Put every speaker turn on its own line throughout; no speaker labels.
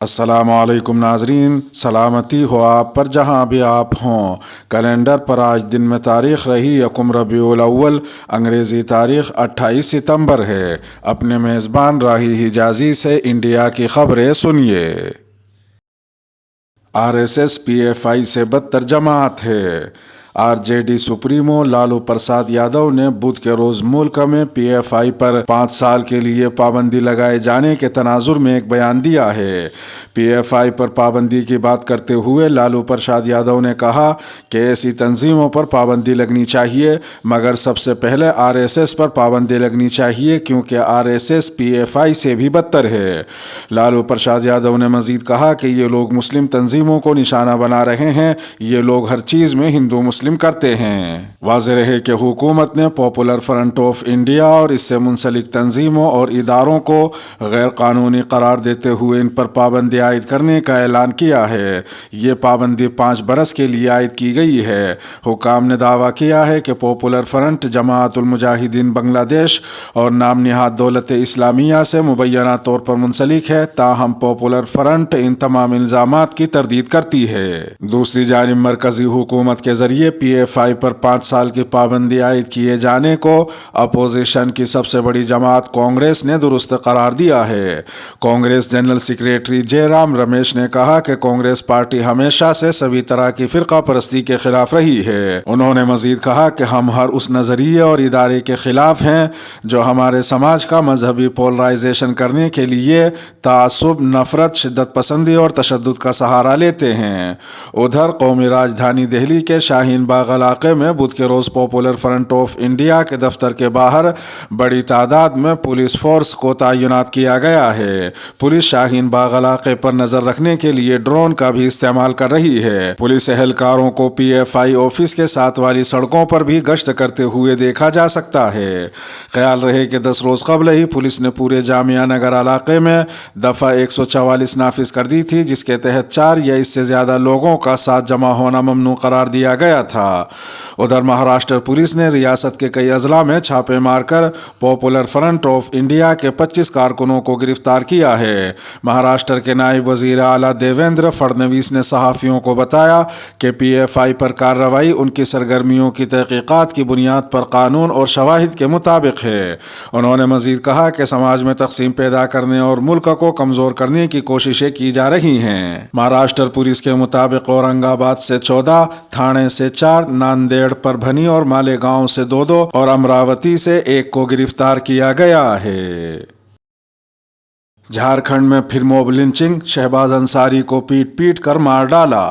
السلام علیکم ناظرین، سلامتی ہو آپ پر جہاں بھی آپ ہوں۔ کیلنڈر پر آج دن میں تاریخ رہی 1 ربیع الاول، انگریزی تاریخ 28 ستمبر ہے۔ اپنے میزبان راہی حجازی سے انڈیا کی خبریں سنیے۔ RSS PFI سے بدتر جماعت ہے۔ RJD سپریمو لالو پرساد یادو نے بدھ کے روز ملک میں PFI پر 5 سال کے لیے پابندی لگائے جانے کے تناظر میں ایک بیان دیا ہے۔ PFI پر پابندی کی بات کرتے ہوئے لالو پرساد یادو نے کہا کہ ایسی تنظیموں پر پابندی لگنی چاہیے، مگر سب سے پہلے RSS پر پابندی لگنی چاہیے کیونکہ RSS PFI سے بھی بدتر ہے۔ لالو پرساد یادو نے مزید کہا کہ یہ لوگ مسلم تنظیموں کو نشانہ بنا رہے ہیں، یہ لوگ ہر چیز میں ہندو مسلم کرتے ہیں۔ واضح رہے کہ حکومت نے پاپولر فرنٹ آف انڈیا اور اس سے منسلک تنظیموں اور اداروں کو غیر قانونی قرار دیتے ہوئے ان پر پابندی عائد کرنے کا اعلان کیا ہے۔ یہ پابندی 5 برس کے لیے عائد کی گئی ہے۔ حکام نے دعویٰ کیا ہے کہ پاپولر فرنٹ جماعت المجاہدین بنگلہ دیش اور نام نہاد دولت اسلامیہ سے مبینہ طور پر منسلک ہے، تاہم پاپولر فرنٹ ان تمام الزامات کی تردید کرتی ہے۔ دوسری جانب مرکزی حکومت کے ذریعے PFI پر 5 سال کی پابندی عائد کیے جانے کو اپوزیشن کی سب سے بڑی جماعت کانگریس نے درست قرار دیا ہے۔ کانگریس جنرل سیکریٹری جے رام رمیش نے کہا کہ کانگریس پارٹی ہمیشہ سے سبھی طرح کی فرقہ پرستی کے خلاف رہی ہے۔ انہوں نے مزید کہا کہ ہم ہر اس نظریے اور ادارے کے خلاف ہیں جو ہمارے سماج کا مذہبی پولرائزیشن کرنے کے لیے تعصب، نفرت، شدت پسندی اور تشدد کا سہارا لیتے ہیں۔ ادھر قومی راجدھانی دہلی کے شاہین باغ علاقے میں بدھ کے روز پاپولر فرنٹ آف انڈیا کے دفتر کے باہر بڑی تعداد میں پولیس فورس کو تعینات کیا گیا ہے۔ پولیس شاہین باغ علاقے پر نظر رکھنے کے لیے ڈرون کا بھی استعمال کر رہی ہے۔ پولیس اہلکاروں کو PFI آفس کے ساتھ والی سڑکوں پر بھی گشت کرتے ہوئے دیکھا جا سکتا ہے۔ خیال رہے کہ 10 روز قبل ہی پولیس نے پورے جامعہ نگر علاقے میں دفعہ 144 نافذ کر دی تھی، جس کے تحت 4 یا اس سے زیادہ لوگوں کا ساتھ جمع ہونا ممنوع قرار دیا گیا تھا۔ ادھر مہاراشٹر پولیس نے ریاست کے کئی اضلاع میں چھاپے مار کر پاپولر فرنٹ آف انڈیا کے 25 کارکنوں کو گرفتار کیا ہے۔ مہاراشٹر کے نائب وزیر اعلیٰ دیویندر فڈنویس نے صحافیوں کو بتایا کہ PFI پر کارروائی ان کی سرگرمیوں کی تحقیقات کی بنیاد پر قانون اور شواہد کے مطابق ہے۔ انہوں نے مزید کہا کہ سماج میں تقسیم پیدا کرنے اور ملک کو کمزور کرنے کی کوششیں کی جا رہی ہیں۔ مہاراشٹر پولیس کے مطابق اورنگ آباد سے 14، تھانے سے 4، ناندیڑ، پربھنی اور مالیگاؤں سے 2 اور امراوتی سے 1 کو گرفتار کیا گیا ہے۔ جھارکھنڈ میں پھر موب لنچنگ، شہباز انصاری کو پیٹ کر مار ڈالا۔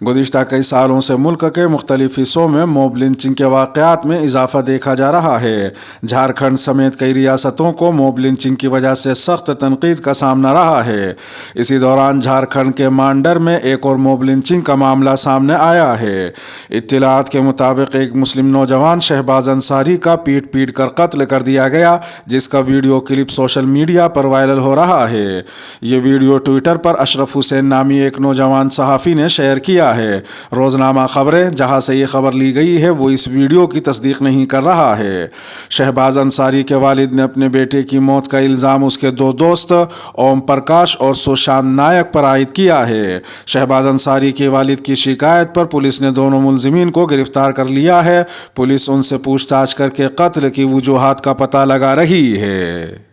گزشتہ کئی سالوں سے ملک کے مختلف حصوں میں موب لنچنگ کے واقعات میں اضافہ دیکھا جا رہا ہے۔ جھارکھنڈ سمیت کئی ریاستوں کو موب لنچنگ کی وجہ سے سخت تنقید کا سامنا رہا ہے۔ اسی دوران جھارکھنڈ کے مانڈر میں ایک اور موب لنچنگ کا معاملہ سامنے آیا ہے۔ اطلاعات کے مطابق ایک مسلم نوجوان شہباز انصاری کا پیٹ کر قتل کر دیا گیا، جس کا ویڈیو کلپ سوشل میڈیا پر وائرل ہو رہا ہے۔ یہ ویڈیو ٹویٹر پر اشرف حسین نامی ایک نوجوان صحافی نے شیئر کیا ہے۔ روزنامہ خبریں، جہاں سے یہ خبر لی گئی ہے، وہ اس ویڈیو کی تصدیق نہیں کر رہا ہے۔ شہباز انصاری کے والد نے اپنے بیٹے کی موت کا الزام اس کے 2 دوست اوم پرکاش اور سوشانت نائک پر عائد کیا ہے۔ شہباز انصاری کے والد کی شکایت پر پولیس نے دونوں ملزمین کو گرفتار کر لیا ہے۔ پولیس ان سے پوچھ تاچھ کر کے قتل کی وجوہات کا پتہ لگا رہی ہے۔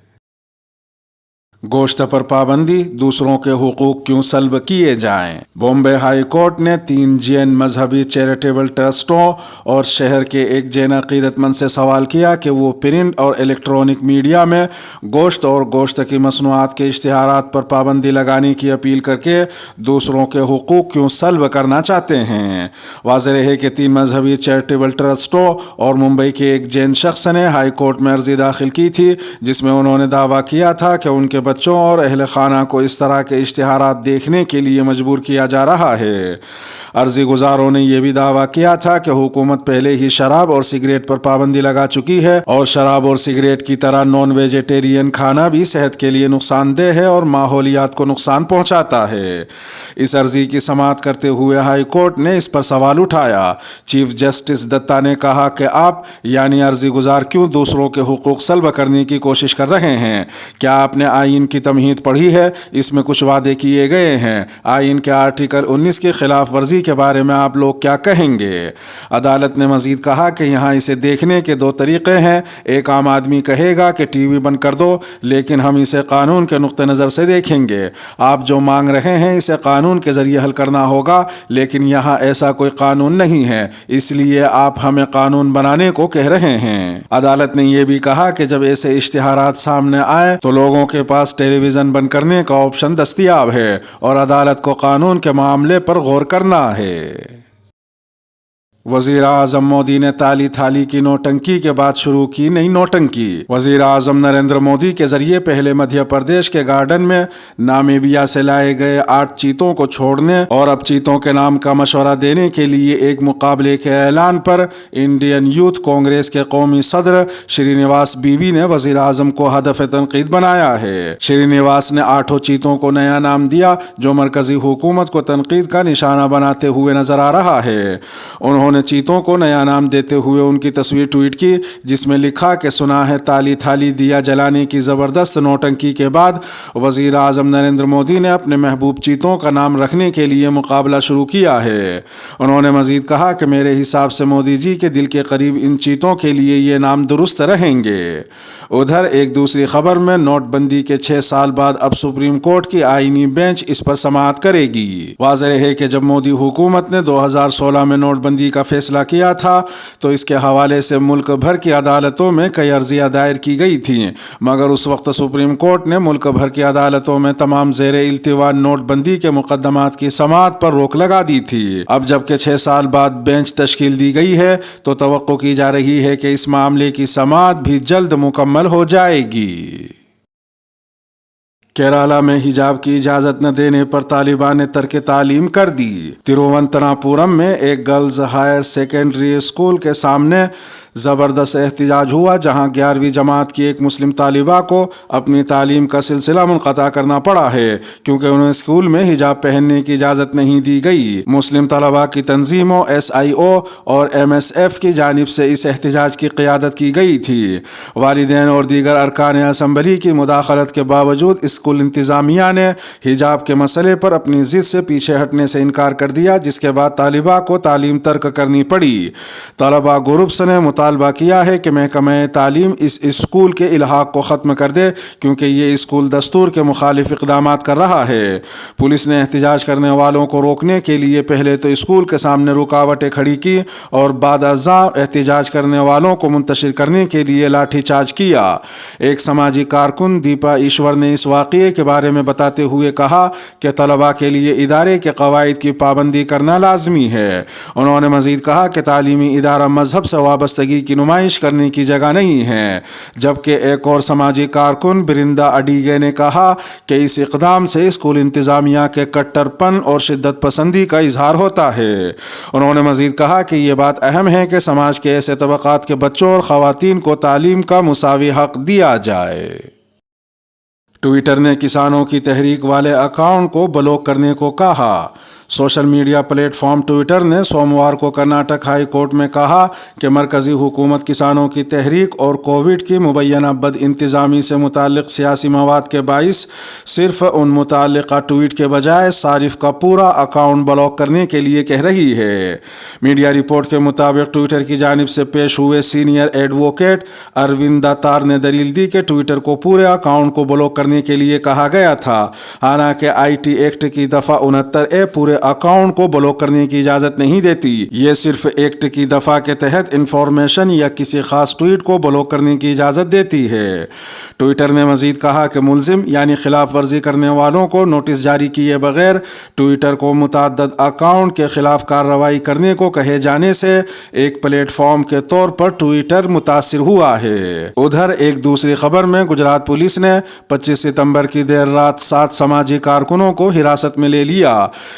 گوشت پر پابندی، دوسروں کے حقوق کیوں سلب کیے جائیں؟ بامبے ہائی کورٹ نے 3 جین مذہبی چیریٹیبل ٹرسٹوں اور شہر کے ایک جین عقیدت مند سے سوال کیا کہ وہ پرنٹ اور الیکٹرانک میڈیا میں گوشت اور گوشت کی مصنوعات کے اشتہارات پر پابندی لگانے کی اپیل کر کے دوسروں کے حقوق کیوں سلب کرنا چاہتے ہیں۔ واضح ہے کہ 3 مذہبی چیریٹیبل ٹرسٹوں اور ممبئی کے ایک جین شخص نے ہائی کورٹ میں عرضی داخل کی تھی، جس میں انہوں نے دعویٰ کیا تھا کہ ان کے بچوں اور اہل خانہ کو اس طرح کے اشتہارات دیکھنے کے لیے مجبور کیا جا رہا ہے۔ عرضی گزاروں نے یہ بھی دعویٰ کیا تھا کہ حکومت پہلے ہی شراب اور سگریٹ پر پابندی لگا چکی ہے اور شراب اور سگریٹ کی طرح نان ویجیٹیرین کھانا بھی صحت کے لیے نقصان دہ ہے اور ماحولیات کو نقصان پہنچاتا ہے۔ اس عرضی کی سماعت کرتے ہوئے ہائی کورٹ نے اس پر سوال اٹھایا۔ چیف جسٹس دتا نے کہا کہ آپ یعنی عرضی گزار کیوں دوسروں کے حقوق سلب کرنے کی کوشش کر رہے ہیں؟ کیا آپ نے آئین آئین کی تمہید پڑھی ہے، اس میں کچھ وعدے کیے گئے ہیں۔ آئین کے آرٹیکل 19 کی خلاف ورزی کے بارے میں آپ لوگ کیا کہیں گے؟ عدالت نے مزید کہا کہ یہاں اسے دیکھنے کے دو طریقے ہیں۔ ایک عام آدمی کہے گا کہ ٹی وی بند کر دو، لیکن ہم اسے قانون کے نقطہ نظر سے دیکھیں گے۔ آپ جو مانگ رہے ہیں اسے قانون کے ذریعے حل کرنا ہوگا، لیکن یہاں ایسا کوئی قانون نہیں ہے، اس لیے آپ ہمیں قانون بنانے کو کہہ رہے ہیں۔ عدالت نے یہ بھی کہا کہ جب ایسے اشتہارات سامنے آئے تو لوگوں کے پاس ٹیلی ویژن بند کرنے کا آپشن دستیاب ہے اور عدالت کو قانون کے معاملے پر غور کرنا ہے۔ وزیر اعظم مودی نے تالی تھالی کی نوٹنکی کے بعد شروع کی نئی نوٹنکی۔ وزیر اعظم نریندر مودی کے ذریعے پہلے مدھیہ پردیش کے گارڈن میں نامیبیا سے لائے گئے 8 چیتوں کو چھوڑنے اور اب چیتوں کے نام کا مشورہ دینے کے لیے ایک مقابلے کے اعلان پر انڈین یوتھ کانگریس کے قومی صدر شری نواس بیوی نے وزیر اعظم کو ہدف تنقید بنایا ہے۔ شری نواس نے 8 چیتوں کو نیا نام دیا جو مرکزی حکومت کو تنقید کا نشانہ بناتے ہوئے نظر آ رہا ہے۔ انہوں نے چیتوں کو نیا نام دیتے ہوئے ان کی تصویر ٹویٹ کی جس میں لکھا کہ سنا ہے تالی تھالی دیا جلانے کی زبردست نوٹنکی کے بعد وزیر اعظم نریندر مودی نے اپنے محبوب چیتوں کا نام رکھنے کے لیے مقابلہ شروع کیا ہے۔ انہوں نے مزید کہا کہ میرے حساب سے مودی جی کے دل کے قریب ان چیتوں کے لیے یہ نام درست رہیں گے۔ ادھر ایک دوسری خبر میں نوٹ بندی کے 6 سال بعد اب سپریم کورٹ کی آئینی بینچ اس پر سماعت کرے گی۔ واضح ہے کہ جب مودی حکومت نے 2016 میں نوٹ بندی کا فیصلہ کیا تھا تو اس کے حوالے سے ملک بھر کی عدالتوں میں کئی عرضیاں دائر کی گئی تھیں، مگر اس وقت سپریم کورٹ نے ملک بھر کی عدالتوں میں تمام زیر التوا نوٹ بندی کے مقدمات کی سماعت پر روک لگا دی تھی۔ اب جبکہ 6 سال بعد بینچ تشکیل دی گئی ہے تو توقع کی جا رہی ہے کہ اس معاملے کی سماعت بھی جلد مکمل ہو جائے گی۔ کیرالہ میں حجاب کی اجازت نہ دینے پر طالبان نے ترک تعلیم کر دی۔ تروونتناپورم میں ایک گرلز ہائر سیکنڈری اسکول کے سامنے زبردست احتجاج ہوا جہاں 11ویں جماعت کی ایک مسلم طالبہ کو اپنی تعلیم کا سلسلہ منقطع کرنا پڑا ہے کیونکہ انہیں اسکول میں حجاب پہننے کی اجازت نہیں دی گئی۔ مسلم طلبہ کی تنظیموں SIO اور MSF کی جانب سے اس احتجاج کی قیادت کی گئی تھی۔ والدین اور دیگر ارکان اسمبلی کی مداخلت کے باوجود اسکول انتظامیہ نے حجاب کے مسئلے پر اپنی ضد سے پیچھے ہٹنے سے انکار کر دیا، جس کے بعد طالبہ کو تعلیم ترک کرنی پڑی۔ طلبہ گروپس نے مطالبہ کیا ہے کہ محکمہ تعلیم اس اسکول کے الحاق کو ختم کر دے کیونکہ یہ اسکول دستور کے مخالف اقدامات کر رہا ہے۔ پولیس نے احتجاج کرنے والوں کو روکنے کے لیے پہلے تو اسکول کے سامنے رکاوٹیں کھڑی کی اور بعد ازاں احتجاج کرنے والوں کو منتشر کرنے کے لیے لاٹھی چارج کیا۔ ایک سماجی کارکن دیپا ایشور نے اس واقعے کے بارے میں بتاتے ہوئے کہا کہ طلبہ کے لیے ادارے کے قواعد کی پابندی کرنا لازمی ہے۔ انہوں نے مزید کہا کہ تعلیمی ادارہ مذہب سے وابستگی کی نمائش کرنے کی جگہ نہیں ہے، جبکہ ایک اور سماجی کارکن برندا اڈیگے نے کہا کہ اس اقدام سے اسکول انتظامیہ کے کٹر پن اور شدت پسندی کا اظہار ہوتا ہے۔ انہوں نے مزید کہا کہ یہ بات اہم ہے کہ سماج کے ایسے طبقات کے بچوں اور خواتین کو تعلیم کا مساوی حق دیا جائے۔ ٹویٹر نے کسانوں کی تحریک والے اکاؤنٹ کو بلاک کرنے کو کہا۔ Social media plate form Twitter نے سوموار کو کرناٹک ہائی کورٹ میں کہا کہ مرکزی حکومت کسانوں کی تحریک اور کووڈ کی مبینہ بد انتظامی سے متعلق سیاسی مواد کے باعث صرف ان متعلقہ ٹویٹ کے بجائے صارف کا پورا اکاؤنٹ بلاک کرنے کے لیے کہہ رہی ہے۔ میڈیا رپورٹ کے مطابق ٹویٹر کی جانب سے پیش ہوئے سینئر ایڈووکیٹ اروند داتار نے دلیل دی کہ ٹویٹر کو پورے اکاؤنٹ کو بلاک کرنے کے لیے کہا گیا تھا، حالانکہ IT ایکٹ کی دفعہ 69A پورے اکاؤنٹ کو بلاک کرنے کی اجازت نہیں دیتی۔ یہ صرف ایکٹ کی دفعہ کے تحت انفارمیشن یا کسی خاص ٹویٹ کو بلاک کرنے کی اجازت دیتی ہے۔ ٹویٹر نے مزید کہا کہ ملزم یعنی خلاف ورزی کرنے والوں کو نوٹس جاری کیے بغیر ٹویٹر کو متعدد اکاؤنٹ کے خلاف کارروائی کرنے کو کہے جانے سے ایک پلیٹ فارم کے طور پر ٹویٹر متاثر ہوا ہے۔ ادھر ایک دوسری خبر میں گجرات پولیس نے 25 ستمبر کی دیر رات 7 سماجی کارکنوں کو حراست میں لے لیا۔